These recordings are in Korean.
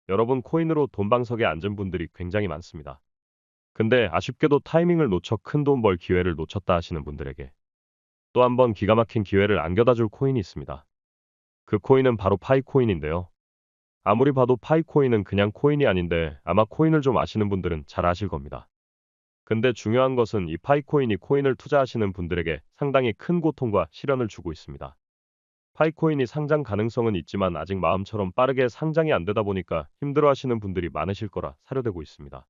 여러분 코인으로 돈방석에 앉은 분들이 굉장히 많습니다. 근데 아쉽게도 타이밍을 놓쳐 큰 돈 벌 기회를 놓쳤다 하시는 분들에게 또 한 번 기가 막힌 기회를 안겨다 줄 코인이 있습니다. 그 코인은 바로 파이코인인데요. 아무리 봐도 파이코인은 그냥 코인이 아닌데 아마 코인을 좀 아시는 분들은 잘 아실 겁니다. 근데 중요한 것은 이 파이코인이 코인을 투자하시는 분들에게 상당히 큰 고통과 시련을 주고 있습니다. 파이코인이 상장 가능성은 있지만 아직 마음처럼 빠르게 상장이 안 되다 보니까 힘들어하시는 분들이 많으실 거라 사료되고 있습니다.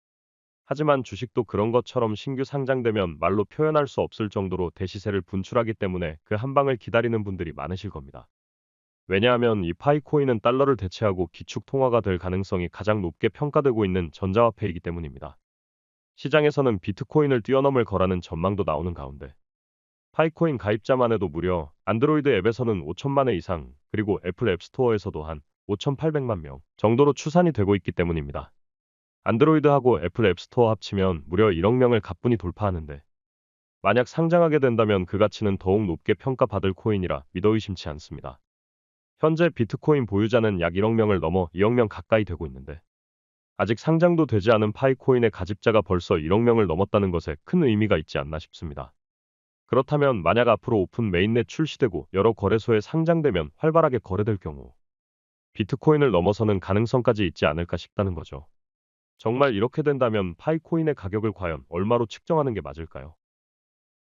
하지만 주식도 그런 것처럼 신규 상장되면 말로 표현할 수 없을 정도로 대시세를 분출하기 때문에 그 한 방을 기다리는 분들이 많으실 겁니다. 왜냐하면 이 파이코인은 달러를 대체하고 기축 통화가 될 가능성이 가장 높게 평가되고 있는 전자화폐이기 때문입니다. 시장에서는 비트코인을 뛰어넘을 거라는 전망도 나오는 가운데 파이코인 가입자만 해도 무려 안드로이드 앱에서는 5천만 회 이상, 그리고 애플 앱스토어에서도 한 5,800만 명 정도로 추산이 되고 있기 때문입니다. 안드로이드하고 애플 앱스토어 합치면 무려 1억 명을 가뿐히 돌파하는데 만약 상장하게 된다면 그 가치는 더욱 높게 평가받을 코인이라 믿어 의심치 않습니다. 현재 비트코인 보유자는 약 1억 명을 넘어 2억 명 가까이 되고 있는데 아직 상장도 되지 않은 파이코인의 가집자가 벌써 1억 명을 넘었다는 것에 큰 의미가 있지 않나 싶습니다. 그렇다면 만약 앞으로 오픈 메인넷 출시되고 여러 거래소에 상장되면 활발하게 거래될 경우 비트코인을 넘어서는 가능성까지 있지 않을까 싶다는 거죠. 정말 이렇게 된다면 파이코인의 가격을 과연 얼마로 측정하는 게 맞을까요?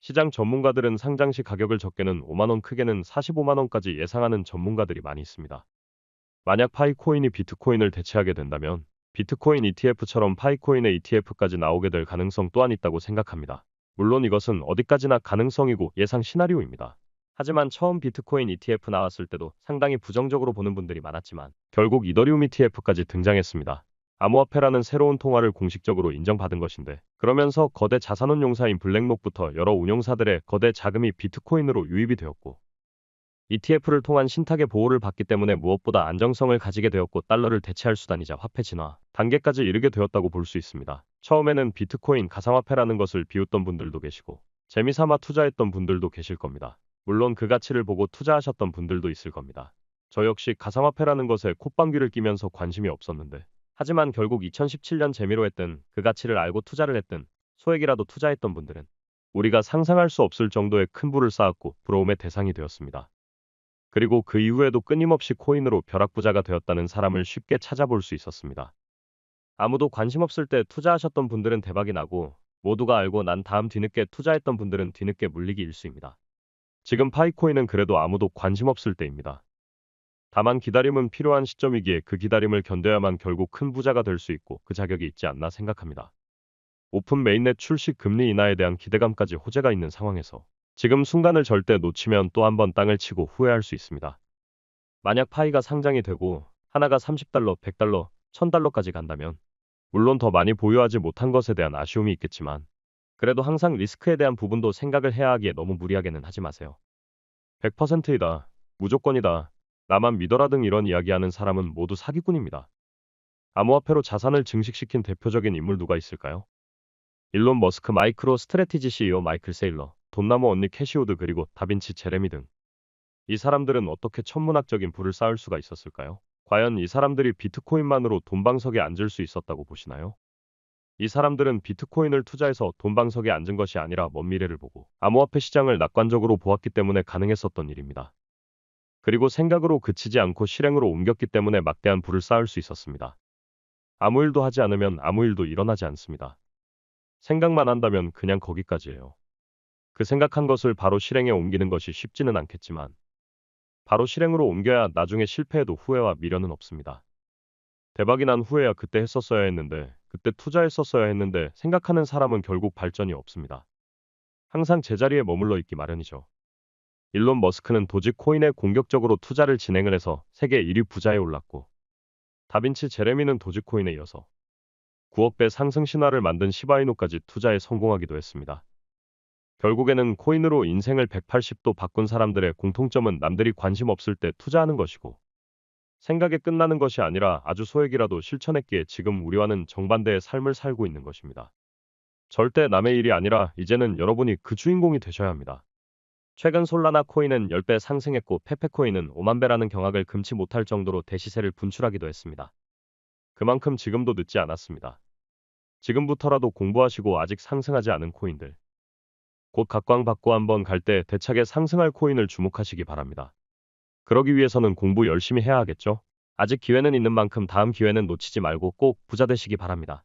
시장 전문가들은 상장 시 가격을 적게는 5만 원, 크게는 45만 원까지 예상하는 전문가들이 많이 있습니다. 만약 파이코인이 비트코인을 대체하게 된다면 비트코인 ETF처럼 파이코인의 ETF까지 나오게 될 가능성 또한 있다고 생각합니다. 물론 이것은 어디까지나 가능성이고 예상 시나리오입니다. 하지만 처음 비트코인 ETF 나왔을 때도 상당히 부정적으로 보는 분들이 많았지만 결국 이더리움 ETF까지 등장했습니다. 암호화폐라는 새로운 통화를 공식적으로 인정받은 것인데 그러면서 거대 자산운용사인 블랙록부터 여러 운용사들의 거대 자금이 비트코인으로 유입이 되었고 ETF를 통한 신탁의 보호를 받기 때문에 무엇보다 안정성을 가지게 되었고 달러를 대체할 수단이자 화폐 진화 단계까지 이르게 되었다고 볼 수 있습니다. 처음에는 비트코인 가상화폐라는 것을 비웃던 분들도 계시고 재미삼아 투자했던 분들도 계실 겁니다. 물론 그 가치를 보고 투자하셨던 분들도 있을 겁니다. 저 역시 가상화폐라는 것에 콧방귀를 끼면서 관심이 없었는데 하지만 결국 2017년 재미로 했든 그 가치를 알고 투자를 했든 소액이라도 투자했던 분들은 우리가 상상할 수 없을 정도의 큰 부를 쌓았고 부러움의 대상이 되었습니다. 그리고 그 이후에도 끊임없이 코인으로 벼락부자가 되었다는 사람을 쉽게 찾아볼 수 있었습니다. 아무도 관심 없을 때 투자하셨던 분들은 대박이 나고 모두가 알고 난 다음 뒤늦게 투자했던 분들은 뒤늦게 물리기 일쑤입니다. 지금 파이코인은 그래도 아무도 관심 없을 때입니다. 다만 기다림은 필요한 시점이기에 그 기다림을 견뎌야만 결국 큰 부자가 될 수 있고 그 자격이 있지 않나 생각합니다. 오픈 메인넷 출시 금리 인하에 대한 기대감까지 호재가 있는 상황에서 지금 순간을 절대 놓치면 또 한 번 땅을 치고 후회할 수 있습니다. 만약 파이가 상장이 되고 하나가 30달러, 100달러, 1000달러까지 간다면 물론 더 많이 보유하지 못한 것에 대한 아쉬움이 있겠지만 그래도 항상 리스크에 대한 부분도 생각을 해야 하기에 너무 무리하게는 하지 마세요. 100%이다. 무조건이다. 나만 믿어라 등 이런 이야기하는 사람은 모두 사기꾼입니다. 암호화폐로 자산을 증식시킨 대표적인 인물 누가 있을까요? 일론 머스크, 마이크로 스트래티지 CEO 마이클 세일러, 돈나무 언니 캐시우드, 그리고 다빈치 제레미 등 이 사람들은 어떻게 천문학적인 부를 쌓을 수가 있었을까요? 과연 이 사람들이 비트코인만으로 돈방석에 앉을 수 있었다고 보시나요? 이 사람들은 비트코인을 투자해서 돈방석에 앉은 것이 아니라 먼 미래를 보고 암호화폐 시장을 낙관적으로 보았기 때문에 가능했었던 일입니다. 그리고 생각으로 그치지 않고 실행으로 옮겼기 때문에 막대한 부를 쌓을 수 있었습니다. 아무 일도 하지 않으면 아무 일도 일어나지 않습니다. 생각만 한다면 그냥 거기까지예요. 그 생각한 것을 바로 실행에 옮기는 것이 쉽지는 않겠지만 바로 실행으로 옮겨야 나중에 실패해도 후회와 미련은 없습니다. 대박이 난 후에야 그때 했었어야 했는데, 그때 투자했었어야 했는데 생각하는 사람은 결국 발전이 없습니다. 항상 제자리에 머물러 있기 마련이죠. 일론 머스크는 도지코인에 공격적으로 투자를 진행을 해서 세계 1위 부자에 올랐고 다빈치 제레미는 도지코인에 이어서 9억 배 상승 신화를 만든 시바이누까지 투자에 성공하기도 했습니다. 결국에는 코인으로 인생을 180도 바꾼 사람들의 공통점은 남들이 관심 없을 때 투자하는 것이고 생각에 끝나는 것이 아니라 아주 소액이라도 실천했기에 지금 우리와는 정반대의 삶을 살고 있는 것입니다. 절대 남의 일이 아니라 이제는 여러분이 그 주인공이 되셔야 합니다. 최근 솔라나 코인은 10배 상승했고 페페코인은 5만 배라는 경악을 금치 못할 정도로 대시세를 분출하기도 했습니다. 그만큼 지금도 늦지 않았습니다. 지금부터라도 공부하시고 아직 상승하지 않은 코인들, 곧 각광받고 한번 갈 때 대차게 상승할 코인을 주목하시기 바랍니다. 그러기 위해서는 공부 열심히 해야 하겠죠? 아직 기회는 있는 만큼 다음 기회는 놓치지 말고 꼭 부자 되시기 바랍니다.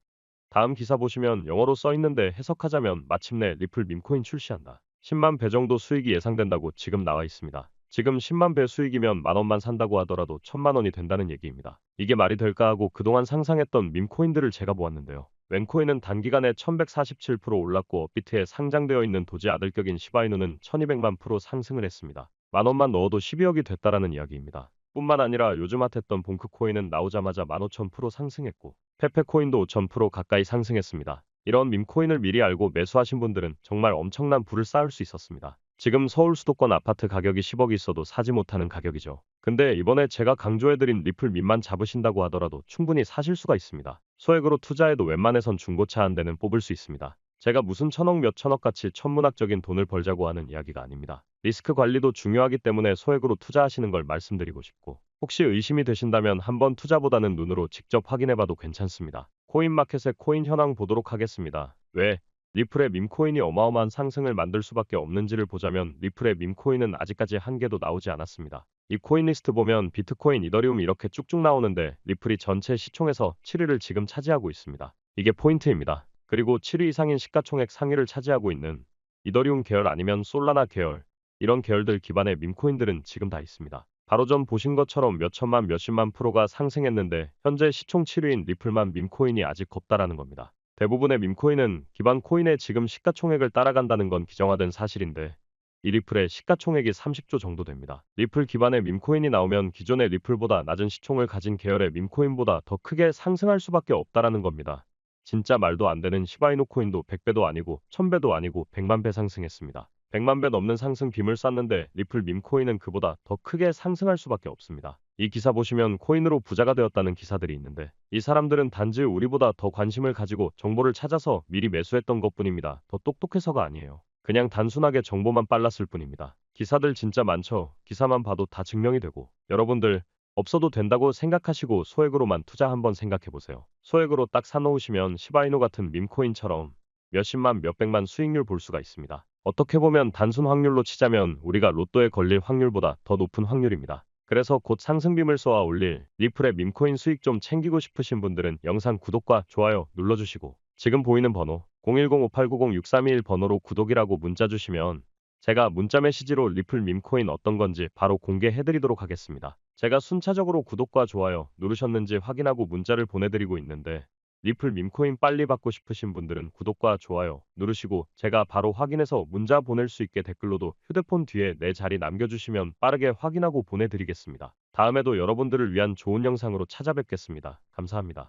다음 기사 보시면 영어로 써 있는데 해석하자면 마침내 리플 밈코인 출시한다. 10만 배 정도 수익이 예상된다고 지금 나와 있습니다. 지금 10만 배 수익이면 만 원만 산다고 하더라도 1000만 원이 된다는 얘기입니다. 이게 말이 될까 하고 그동안 상상했던 밈코인들을 제가 보았는데요. 웬코인은 단기간에 1147% 올랐고 업비트에 상장되어 있는 도지 아들격인 시바이누는 1200만 프로 상승을 했습니다. 만 원만 넣어도 12억이 됐다라는 이야기입니다. 뿐만 아니라 요즘 핫했던 봉크코인은 나오자마자 15,000% 상승했고 페페코인도 5000% 가까이 상승했습니다. 이런 밈코인을 미리 알고 매수하신 분들은 정말 엄청난 부를 쌓을 수 있었습니다. 지금 서울 수도권 아파트 가격이 10억이 있어도 사지 못하는 가격이죠. 근데 이번에 제가 강조해드린 리플 밈만 잡으신다고 하더라도 충분히 사실 수가 있습니다. 소액으로 투자해도 웬만해선 중고차 한 대는 뽑을 수 있습니다. 제가 무슨 천억 몇 천억 같이 천문학적인 돈을 벌자고 하는 이야기가 아닙니다. 리스크 관리도 중요하기 때문에 소액으로 투자하시는 걸 말씀드리고 싶고 혹시 의심이 되신다면 한번 투자보다는 눈으로 직접 확인해봐도 괜찮습니다. 코인마켓의 코인 현황 보도록 하겠습니다. 왜 리플의 밈코인이 어마어마한 상승을 만들 수밖에 없는지를 보자면 리플의 밈코인은 아직까지 한 개도 나오지 않았습니다. 이 코인 리스트 보면 비트코인, 이더리움 이렇게 쭉쭉 나오는데 리플이 전체 시총에서 7위를 지금 차지하고 있습니다. 이게 포인트입니다. 그리고 7위 이상인 시가총액 상위를 차지하고 있는 이더리움 계열 아니면 솔라나 계열, 이런 계열들 기반의 밈코인들은 지금 다 있습니다. 바로 전 보신 것처럼 몇천만 몇십만 프로가 상승했는데 현재 시총 7위인 리플만 밈코인이 아직 없다라는 겁니다. 대부분의 밈코인은 기반 코인의 지금 시가총액을 따라간다는 건 기정화된 사실인데 이 리플의 시가총액이 30조 정도 됩니다. 리플 기반의 밈코인이 나오면 기존의 리플보다 낮은 시총을 가진 계열의 밈코인보다 더 크게 상승할 수밖에 없다라는 겁니다. 진짜 말도 안 되는 시바이누 코인도 100배도 아니고 1000배도 아니고 100만 배 상승했습니다. 100만 배 넘는 상승 빔을 쐈는데 리플 밈코인은 그보다 더 크게 상승할 수밖에 없습니다. 이 기사 보시면 코인으로 부자가 되었다는 기사들이 있는데 이 사람들은 단지 우리보다 더 관심을 가지고 정보를 찾아서 미리 매수했던 것뿐입니다. 더 똑똑해서가 아니에요. 그냥 단순하게 정보만 빨랐을 뿐입니다. 기사들 진짜 많죠. 기사만 봐도 다 증명이 되고 여러분들 없어도 된다고 생각하시고 소액으로만 투자 한번 생각해보세요. 소액으로 딱 사놓으시면 시바이누 같은 밈코인처럼 몇십만 몇백만 수익률 볼 수가 있습니다. 어떻게 보면 단순 확률로 치자면 우리가 로또에 걸릴 확률보다 더 높은 확률입니다. 그래서 곧 상승빔을 쏘아 올릴 리플의 밈코인 수익 좀 챙기고 싶으신 분들은 영상 구독과 좋아요 눌러주시고 지금 보이는 번호 010-5890-6321 번호로 구독이라고 문자 주시면 제가 문자 메시지로 리플 밈코인 어떤 건지 바로 공개해드리도록 하겠습니다. 제가 순차적으로 구독과 좋아요 누르셨는지 확인하고 문자를 보내드리고 있는데 리플 밈코인 빨리 받고 싶으신 분들은 구독과 좋아요 누르시고 제가 바로 확인해서 문자 보낼 수 있게 댓글로도 휴대폰 뒤에 내 자리 남겨주시면 빠르게 확인하고 보내드리겠습니다. 다음에도 여러분들을 위한 좋은 영상으로 찾아뵙겠습니다. 감사합니다.